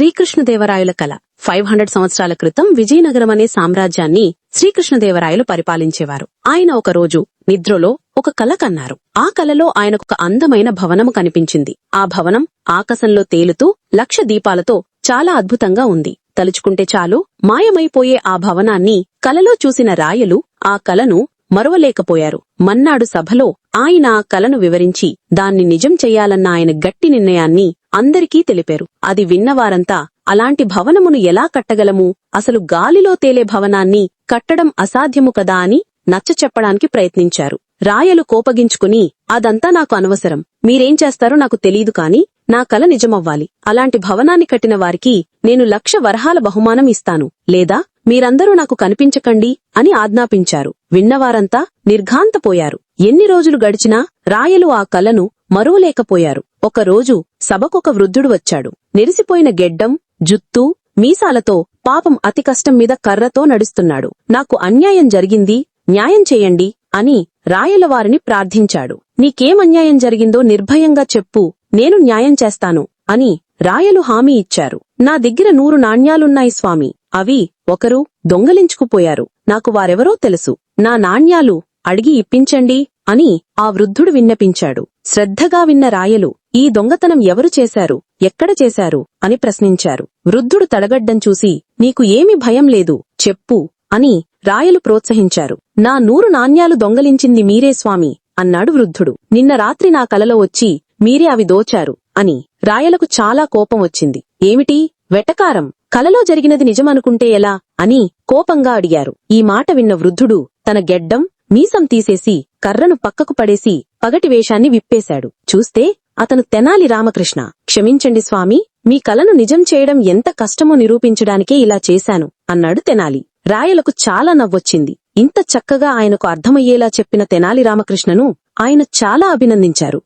శ్రీకృష్ణదేవరాయల కళ 500 సంవత్సరాల క్రితం విజయనగరం అనే సామ్రాజ్యాన్ని శ్రీకృష్ణదేవరాయలు పరిపాలించేవారు. ఆయన ఒక రోజు నిద్రలో ఒక కల కన్నారు. ఆ కలలో ఆయనకొక అందమైన భవనము కనిపించింది. ఆ భవనం ఆకాశంలో తేలుతూ 1,00,000 దీపాలతో చాలా అద్భుతంగా ఉంది. తలుచుకుంటే చాలు మాయమైపోయే ఆ భవనాన్ని కలలో చూసిన రాయలు ఆ కలను మరువలేకపోయారు. మన్నాడు సభలో ఆయన ఆ కలను వివరించి దాన్ని నిజం చెయ్యాలన్న ఆయన గట్టి నిర్ణయాన్ని అందరికీ తెలిపారు. అది విన్నవారంతా అలాంటి భవనమును ఎలా కట్టగలము, అసలు గాలిలో తేలే భవనాన్ని కట్టడం అసాధ్యము కదా అని నచ్చచెప్పడానికి ప్రయత్నించారు. రాయలు కోపగించుకుని, అదంతా నాకు అనవసరం, మీరేం చేస్తారో నాకు తెలీదు కాని నా కల నిజమవ్వాలి. అలాంటి భవనాన్ని కట్టిన వారికి నేను 1,00,000 వరహాల బహుమానం ఇస్తాను, లేదా మీరందరూ నాకు కనిపించకండి అని ఆజ్ఞాపించారు. విన్నవారంతా నిర్ఘాంతపోయారు. ఎన్ని రోజులు గడిచినా రాయలు ఆ కలను మరువలేకపోయారు. ఒకరోజు సభకొక వృద్ధుడు వచ్చాడు. నెరిసిపోయిన గెడ్డం, జుత్తు, మీసాలతో పాపం అతి కష్టం మీద కర్రతో నడుస్తున్నాడు. నాకు అన్యాయం జరిగింది, న్యాయం చెయ్యండి అని రాయలవారిని ప్రార్థించాడు. నీకేం అన్యాయం జరిగిందో నిర్భయంగా చెప్పు, నేను న్యాయం చేస్తాను అని రాయలు హామీ ఇచ్చారు. నా దగ్గర 100 నాణ్యాలున్నాయి స్వామి, అవి ఒకరు దొంగలించుకుపోయారు. నాకు వారెవరో తెలుసు, నా నాణ్యాలు అడిగి ఇప్పించండి అని ఆ వృద్ధుడు విన్నపించాడు. శ్రద్ధగా విన్న రాయలు, ఈ దొంగతనం ఎవరు చేశారు, ఎక్కడ చేశారు అని ప్రశ్నించారు. వృద్ధుడు తడగడ్డం చూసి, నీకు ఏమి భయం లేదు, చెప్పు అని రాయలు ప్రోత్సహించారు. నా 100 నాణ్యాలు దొంగలించింది మీరే స్వామి అన్నాడు వృద్ధుడు. నిన్న రాత్రి నా కలలో వచ్చి మీరే అవి దోచారు అని. రాయలకు చాలా కోపం వచ్చింది. ఏమిటి వెటకారం, కలలో జరిగినది నిజమనుకుంటే ఎలా అని కోపంగా అడిగారు. ఈ మాట విన్న వృద్ధుడు తన గెడ్డం, మీసం తీసేసి కర్రను పక్కకు పడేసి పగటి వేషాన్ని విప్పేశాడు. చూస్తే అతను తెనాలి రామకృష్ణ. క్షమించండి స్వామి, మీ కలను నిజం చేయడం ఎంత కష్టమో నిరూపించడానికే ఇలా చేశాను అన్నాడు తెనాలి. రాయలకు చాలా నవ్వొచ్చింది. ఇంత చక్కగా ఆయనకు అర్థమయ్యేలా చెప్పిన తెనాలి రామకృష్ణను ఆయన చాలా అభినందించారు.